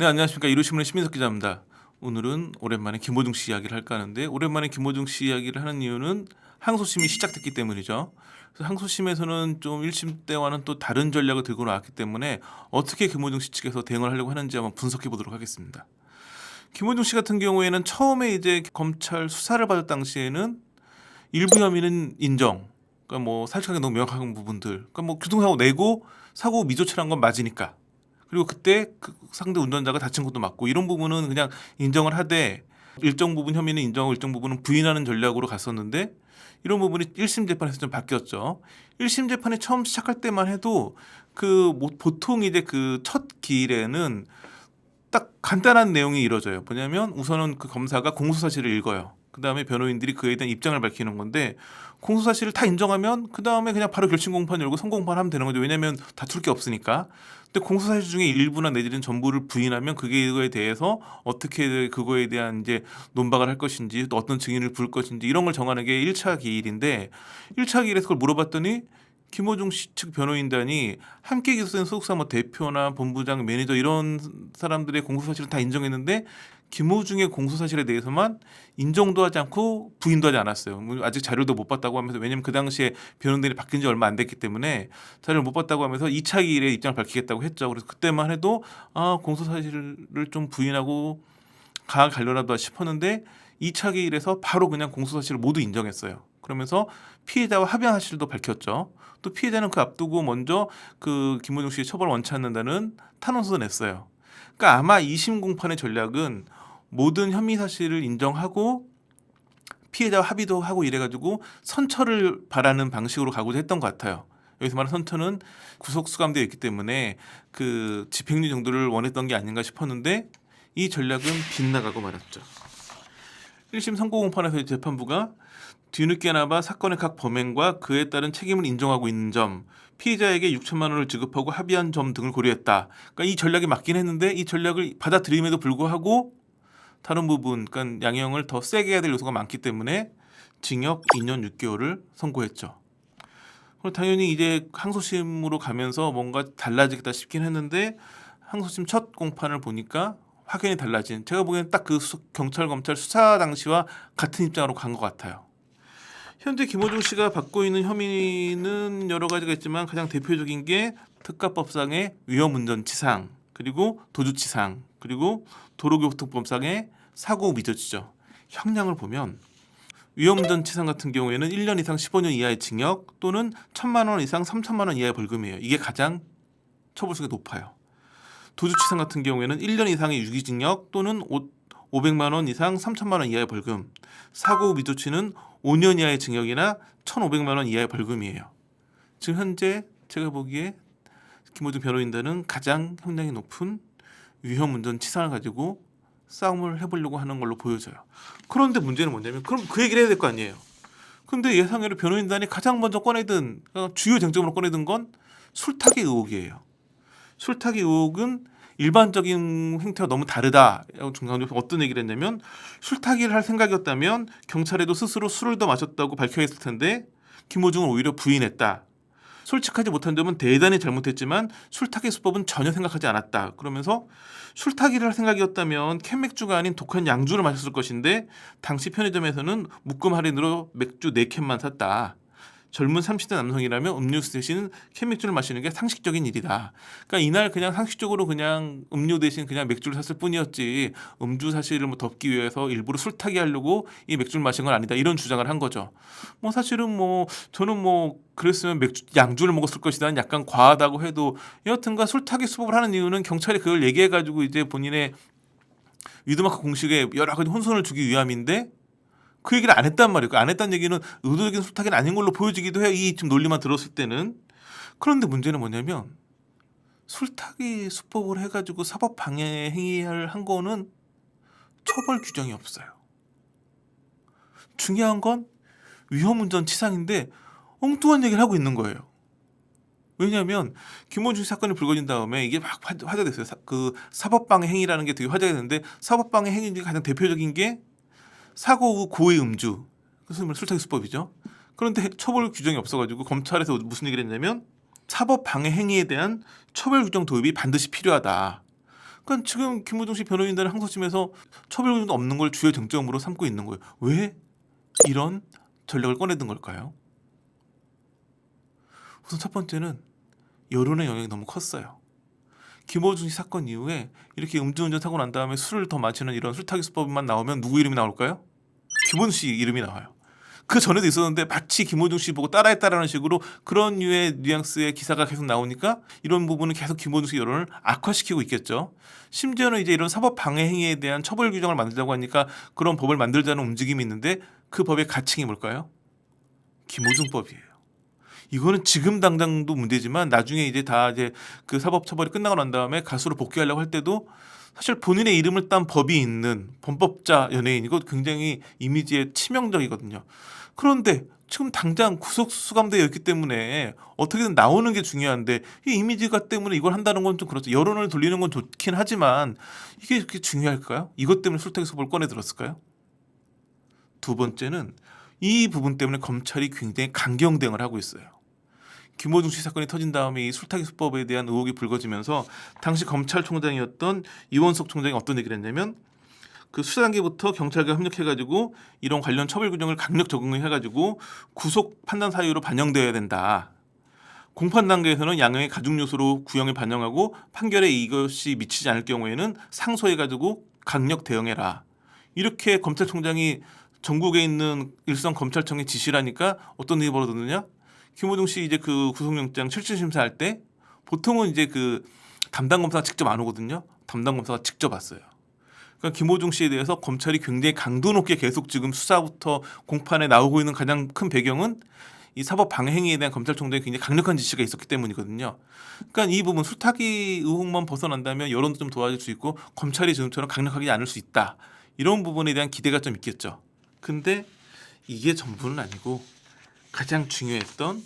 네, 안녕하십니까. 이루신문의 신민석 기자입니다. 오늘은 오랜만에 김호중 씨 이야기를 할까 하는데, 오랜만에 김호중 씨 이야기를 하는 이유는 항소심이 시작됐기 때문이죠. 그래서 항소심에서는 좀 1심 때와는 또 다른 전략을 들고 나왔기 때문에 어떻게 김호중 씨 측에서 대응을 하려고 하는지 한번 분석해 보도록 하겠습니다. 김호중 씨 같은 경우에는 처음에 이제 검찰 수사를 받을 당시에는 일부 혐의는 인정. 그러니까 뭐 사실관계 너무 명확한 부분들. 그러니까 뭐 교통사고 내고 사고 미조치한 건 맞으니까. 그리고 그때 그 상대 운전자가 다친 것도 맞고 이런 부분은 그냥 인정을 하되 일정 부분 혐의는 인정하고 일정 부분은 부인하는 전략으로 갔었는데 이런 부분이 1심 재판에서 좀 바뀌었죠. 1심 재판이 처음 시작할 때만 해도 그 뭐 보통 이제 그 첫 기일에는 딱 간단한 내용이 이루어져요. 뭐냐면 우선은 그 검사가 공소사실을 읽어요. 그 다음에 변호인들이 그에 대한 입장을 밝히는 건데 공소사실을 다 인정하면 그 다음에 그냥 바로 결심 공판 열고 선고공판 하면 되는 거죠. 왜냐하면 다툴 게 없으니까. 근데 공소사실 중에 일부나 내지는 전부를 부인하면 그거에 대해서 어떻게 그거에 대한 이제 논박을 할 것인지 또 어떤 증인을 부를 것인지 이런 걸 정하는 게 1차 기일인데 1차 기일에서 그걸 물어봤더니 김호중 씨 측 변호인단이 함께 기소된 소속사 뭐 대표나 본부장, 매니저 이런 사람들의 공소사실을 다 인정했는데 김호중의 공소사실에 대해서만 인정도 하지 않고 부인도 하지 않았어요. 뭐 아직 자료도 못 봤다고 하면서 왜냐면 그 당시에 변호인들이 바뀐 지 얼마 안 됐기 때문에 자료를 못 봤다고 하면서 2차 기일에 입장을 밝히겠다고 했죠. 그래서 그때만 해도 공소사실을 좀 부인하고 가려나다 싶었는데 2차 기일에서 바로 그냥 공소사실을 모두 인정했어요. 그러면서 피해자와 합의한 사실도 밝혔죠. 또 피해자는 그 앞두고 먼저 그 김호중 씨의 처벌을 원치 않는다는 탄원서도 냈어요. 그러니까 아마 2심 공판의 전략은 모든 혐의 사실을 인정하고 피해자와 합의도 하고 이래가지고 선처를 바라는 방식으로 가고자 했던 것 같아요. 여기서 말하는 선처는 구속 수감되어 있기 때문에 그 집행유예 정도를 원했던 게 아닌가 싶었는데 이 전략은 빗나가고 말았죠. 1심 선고공판에서 재판부가 뒤늦게나마 사건의 각 범행과 그에 따른 책임을 인정하고 있는 점, 피의자에게 6천만 원을 지급하고 합의한 점 등을 고려했다. 그러니까 이 전략이 맞긴 했는데 이 전략을 받아들임에도 불구하고 다른 부분, 그러니까 양형을 더 세게 해야 될 요소가 많기 때문에 징역 2년 6개월을 선고했죠. 그리고 당연히 이제 항소심으로 가면서 뭔가 달라지겠다 싶긴 했는데 항소심 첫 공판을 보니까 확연히 달라진, 제가 보기엔 딱 그 경찰 검찰 수사 당시와 같은 입장으로 간 것 같아요. 현재 김호중 씨가 받고 있는 혐의는 여러 가지가 있지만 가장 대표적인 게 특가법상의 위험운전치상, 그리고 도주치상, 그리고 도로교통법상의 사고 미조치죠. 형량을 보면 위험운전치상 같은 경우에는 1년 이상 15년 이하의 징역 또는 1,000만 원 이상 3,000만 원 이하의 벌금이에요. 이게 가장 처벌수가 높아요. 도주치상 같은 경우에는 1년 이상의 유기징역 또는 500만 원 이상 3,000만 원 이하의 벌금, 사고 미조치는 5년 이하의 징역이나 1,500만 원 이하의 벌금이에요. 지금 현재 제가 보기에 김호중 변호인단은 가장 형량이 높은 위험운전 치상을 가지고 싸움을 해보려고 하는 걸로 보여져요. 그런데 문제는 뭐냐면 그럼 그 얘기를 해야 될 거 아니에요. 그런데 예상외로 변호인단이 가장 먼저 꺼내든 주요 쟁점으로 꺼내든 건 술타기 의혹이에요. 술타기 의혹은 일반적인 행태와 너무 다르다. 중간적으로 어떤 얘기를 했냐면 술타기를 할 생각이었다면 경찰에도 스스로 술을 더 마셨다고 밝혀야 했을 텐데 김호중은 오히려 부인했다. 솔직하지 못한 점은 대단히 잘못했지만 술타기 수법은 전혀 생각하지 않았다. 그러면서 술타기를 할 생각이었다면 캔맥주가 아닌 독한 양주를 마셨을 것인데 당시 편의점에서는 묶음 할인으로 맥주 4캔만 샀다. 젊은 30대 남성이라면 음료수 대신 캔맥주를 마시는 게 상식적인 일이다. 그러니까 이날 그냥 상식적으로 그냥 음료 대신 그냥 맥주를 샀을 뿐이었지 음주 사실을 뭐 덮기 위해서 일부러 술타기 하려고 이 맥주를 마신 건 아니다. 이런 주장을 한 거죠. 뭐 사실은 뭐 저는 뭐 그랬으면 맥주 양주를 먹었을 것이다. 약간 과하다고 해도 여하튼간 술타기 수법을 하는 이유는 경찰이 그걸 얘기해가지고 이제 본인의 위드마크 공식에 여러 가지 혼선을 주기 위함인데 그 얘기를 안 했단 말이에요. 안 했다는 얘기는 의도적인 술타기는 아닌 걸로 보여지기도 해요. 이 지금 논리만 들었을 때는. 그런데 문제는 뭐냐면 술타기 수법을 해가지고 사법 방해 행위를 한 거는 처벌 규정이 없어요. 중요한 건 위험운전 치상인데 엉뚱한 얘기를 하고 있는 거예요. 왜냐하면 김호중 사건이 불거진 다음에 이게 막 화제가 됐어요. 그 사법방해 행위라는 게 되게 화제가 됐는데 사법방해 행위 중에 가장 대표적인 게 사고 후 고의 음주, 그래서 술타기 수법이죠. 그런데 처벌 규정이 없어가지고 검찰에서 무슨 얘기를 했냐면 사법 방해 행위에 대한 처벌 규정 도입이 반드시 필요하다. 그러니까 지금 김호중 씨 변호인단은 항소심에서 처벌 규정도 없는 걸 주요 쟁점으로 삼고 있는 거예요. 왜 이런 전략을 꺼내든 걸까요? 우선 첫 번째는 여론의 영향이 너무 컸어요. 김호중 씨 사건 이후에 이렇게 음주운전 사고 난 다음에 술을 더 마시는 이런 술타기 수법만 나오면 누구 이름이 나올까요? 김호중 씨 이름이 나와요. 그 전에도 있었는데 마치 김호중 씨 보고 따라했다라는 식으로 그런 류의 뉘앙스의 기사가 계속 나오니까 이런 부분은 계속 김호중 씨 여론을 악화시키고 있겠죠. 심지어는 이제 이런 사법 방해 행위에 대한 처벌 규정을 만들자고 하니까 그런 법을 만들자는 움직임이 있는데 그 법의 가칭이 뭘까요? 김호중법이에요. 이거는 지금 당장도 문제지만 나중에 이제 그 사법 처벌이 끝나고 난 다음에 가수로 복귀하려고 할 때도 사실 본인의 이름을 딴 법이 있는 범법자 연예인 이거 굉장히 이미지에 치명적이거든요. 그런데 지금 당장 구속 수감되어 있기 때문에 어떻게든 나오는 게 중요한데 이 이미지가 때문에 이걸 한다는 건 좀 그렇죠. 여론을 돌리는 건 좋긴 하지만 이게 그렇게 중요할까요? 이것 때문에 술타기 수법을 꺼내 들었을까요? 두 번째는 이 부분 때문에 검찰이 굉장히 강경 대응을 하고 있어요. 김호중 씨 사건이 터진 다음에 이 술타기 수법에 대한 의혹이 불거지면서 당시 검찰총장이었던 이원석 총장이 어떤 얘기를 했냐면 그 수사 단계부터 경찰과 협력해가지고 이런 관련 처벌 규정을 강력 적용해가지고 구속 판단 사유로 반영되어야 된다. 공판 단계에서는 양형의 가중 요소로 구형을 반영하고 판결에 이것이 미치지 않을 경우에는 상소해가지고 강력 대응해라. 이렇게 검찰총장이 전국에 있는 일선 검찰청에 지시를 하니까 어떤 일이 벌어졌느냐? 김호중 씨 이제 그 구속영장 실질 심사할 때 보통은 이제 그 담당 검사가 직접 안 오거든요. 담당 검사가 직접 왔어요. 그러니까 김호중 씨에 대해서 검찰이 굉장히 강도 높게 계속 지금 수사부터 공판에 나오고 있는 가장 큰 배경은 이 사법 방해 행위에 대한 검찰총장의 굉장히 강력한 지시가 있었기 때문이거든요. 그러니까 이 부분 술타기 의혹만 벗어난다면 여론도 좀 도와줄 수 있고 검찰이 지금처럼 강력하지 않을 수 있다. 이런 부분에 대한 기대가 좀 있겠죠. 근데 이게 전부는 아니고 가장 중요했던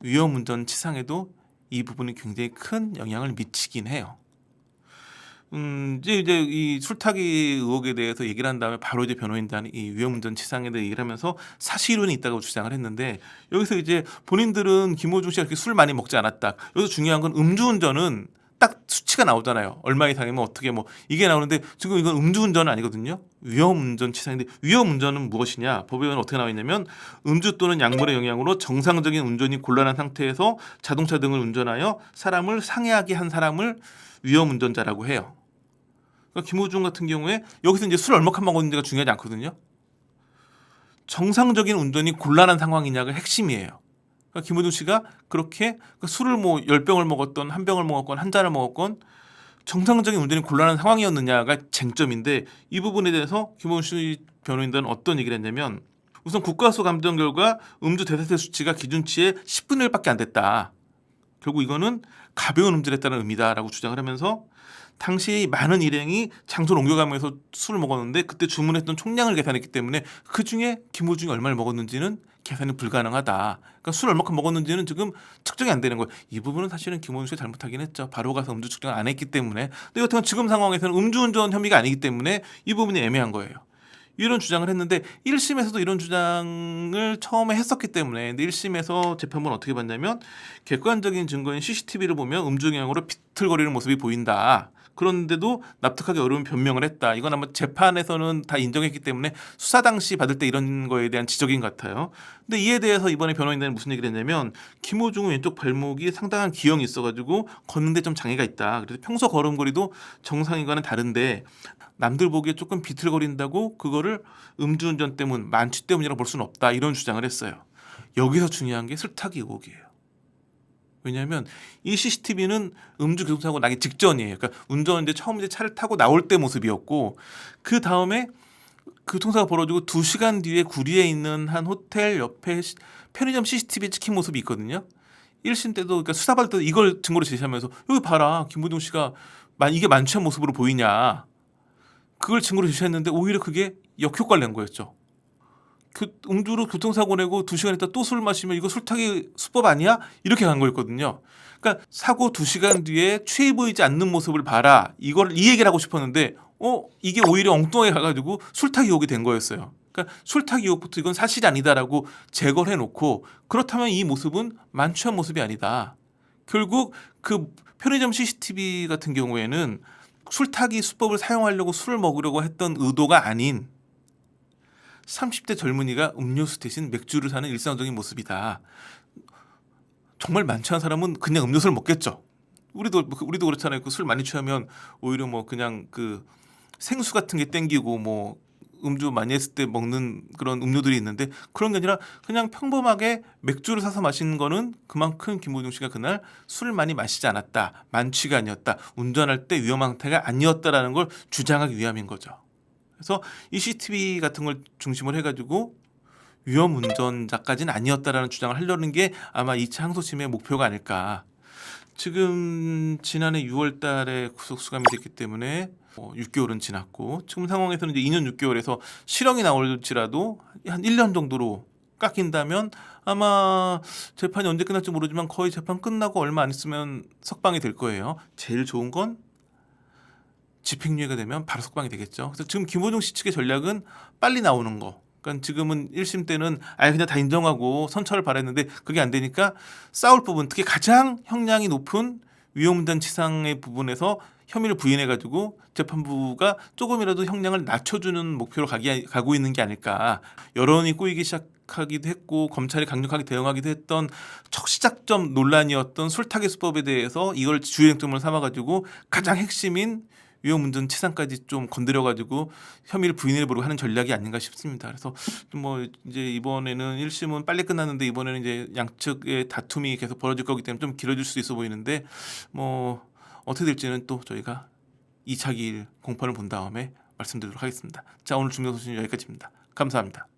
위험운전 치상에도 이 부분이 굉장히 큰 영향을 미치긴 해요. 이제 이 술타기 의혹에 대해서 얘기를 한 다음에 바로 이제 변호인단이 이 위험운전 치상에 대해 얘기를 하면서 사실은 있다고 주장을 했는데 여기서 이제 본인들은 김호중 씨가 그렇게 술 많이 먹지 않았다. 여기서 중요한 건 음주운전은 딱 수치가 나오잖아요. 얼마 이상이면 어떻게 뭐 이게 나오는데 지금 이건 음주운전은 아니거든요. 위험운전 치상인데 위험운전은 무엇이냐? 법에는 어떻게 나와 있냐면 음주 또는 약물의 영향으로 정상적인 운전이 곤란한 상태에서 자동차 등을 운전하여 사람을 상해하게 한 사람을 위험운전자라고 해요. 그러니까 김호중 같은 경우에 여기서 이제 술 얼마큼 먹었는지가 중요하지 않거든요. 정상적인 운전이 곤란한 상황이냐가 핵심이에요. 그러니까 김호중 씨가 그렇게 술을 뭐 10병을 먹었던 한 병을 먹었건 한 잔을 먹었건 정상적인 운전이 곤란한 상황이었느냐가 쟁점인데 이 부분에 대해서 김호중 씨 변호인단은 어떤 얘기를 했냐면 우선 국가수 감정 결과 음주 대사체 수치가 기준치의 10분의 1밖에 안 됐다. 결국 이거는 가벼운 음주를 했다는 의미다라고 주장을 하면서 당시 많은 일행이 장소를 옮겨가면서 술을 먹었는데 그때 주문했던 총량을 계산했기 때문에 그중에 김호중이 얼마를 먹었는지는 계산이 불가능하다. 그러니까 술 얼마큼 먹었는지는 지금 측정이 안 되는 거예요. 이 부분은 사실은 김호중 씨가 잘못하긴 했죠. 바로 가서 음주 측정을 안 했기 때문에. 근데 여튼 지금 상황에서는 음주운전 혐의가 아니기 때문에 이 부분이 애매한 거예요. 이런 주장을 했는데 1심에서도 이런 주장을 처음에 했었기 때문에 근데 1심에서 재판부는 어떻게 봤냐면 객관적인 증거인 CCTV를 보면 음주 경향으로 비틀거리는 모습이 보인다. 그런데도 납득하기 어려운 변명을 했다. 이건 아마 재판에서는 다 인정했기 때문에 수사 당시 받을 때 이런 거에 대한 지적인 것 같아요. 근데 이에 대해서 이번에 변호인단이 무슨 얘기를 했냐면 김호중은 왼쪽 발목이 상당한 기형이 있어가지고 걷는데 좀 장애가 있다. 그래서 평소 걸음걸이도 정상인과는 다른데 남들 보기에 조금 비틀거린다고 그거를 음주운전 때문, 만취 때문이라고 볼 수는 없다. 이런 주장을 했어요. 여기서 중요한 게 술타기 의혹이에요. 왜냐하면 이 CCTV는 음주 교통사고 나기 직전이에요. 그러니까 운전자 처음 이제 차를 타고 나올 때 모습이었고 그 다음에 교통사고 벌어지고 2시간 뒤에 구리에 있는 한 호텔 옆에 편의점 CCTV에 찍힌 모습이 있거든요. 1심 때도 그러니까 수사받을 때도 이걸 증거로 제시하면서 여기 봐라 김호중 씨가 이게 만취한 모습으로 보이냐 그걸 증거로 제시했는데 오히려 그게 역효과를 낸 거였죠. 음주로 교통사고 내고 2시간 있다 또 술 마시면 이거 술타기 수법 아니야? 이렇게 간 거였거든요. 그러니까 사고 2시간 뒤에 취해 보이지 않는 모습을 봐라. 이 얘기를 하고 싶었는데 이게 오히려 엉뚱하게 가가지고 술타기 의혹이 된 거였어요. 그러니까 술타기 의혹부터 이건 사실이 아니다라고 제거를 해놓고 그렇다면 이 모습은 만취한 모습이 아니다. 결국 그 편의점 CCTV 같은 경우에는 술타기 수법을 사용하려고 술을 먹으려고 했던 의도가 아닌 30대 젊은이가 음료수 대신 맥주를 사는 일상적인 모습이다. 정말 많지 않은 사람은 그냥 음료수를 먹겠죠. 우리도 그렇잖아요. 그 술 많이 취하면 오히려 뭐 그냥 그 생수 같은 게 땡기고 뭐 음주 많이 했을 때 먹는 그런 음료들이 있는데 그런 게 아니라 그냥 평범하게 맥주를 사서 마시는 거는 그만큼 김호중 씨가 그날 술을 많이 마시지 않았다. 만취가 아니었다. 운전할 때 위험한 상태가 아니었다라는 걸 주장하기 위함인 거죠. 그래서 이 CCTV 같은 걸 중심으로 해가지고 위험 운전자까지는 아니었다라는 주장을 하려는 게 아마 2차 항소심의 목표가 아닐까. 지금 지난해 6월 달에 구속 수감이 됐기 때문에 6개월은 지났고 지금 상황에서는 이제 2년 6개월에서 실형이 나올지라도 한 1년 정도로 깎인다면 아마 재판이 언제 끝날지 모르지만 거의 재판 끝나고 얼마 안 있으면 석방이 될 거예요. 제일 좋은 건 집행유예가 되면 바로 석방이 되겠죠. 그래서 지금 김호중 씨 측의 전략은 빨리 나오는 거. 그러니까 지금은 1심 때는 아예 그냥 다 인정하고 선처를 바랬는데 그게 안 되니까 싸울 부분, 특히 가장 형량이 높은 위험운전 치상의 부분에서 혐의를 부인해가지고 재판부가 조금이라도 형량을 낮춰주는 목표로 가고 있는 게 아닐까. 여론이 꼬이기 시작하기도 했고 검찰이 강력하게 대응하기도 했던 척시작점 논란이었던 술타기 수법에 대해서 이걸 주요쟁점으로 삼아가지고 가장 핵심인 위험운전 치상까지 좀 건드려가지고 혐의를 부인해버리고 하는 전략이 아닌가 싶습니다. 그래서 뭐 이제 이번에는 1심은 빨리 끝났는데 이번에는 이제 양측의 다툼이 계속 벌어질 거기 때문에 좀 길어질 수 있어 보이는데 뭐 어떻게 될지는 또 저희가 2차 기일 공판을 본 다음에 말씀드리도록 하겠습니다. 자, 오늘 중요 소식은 여기까지입니다. 감사합니다.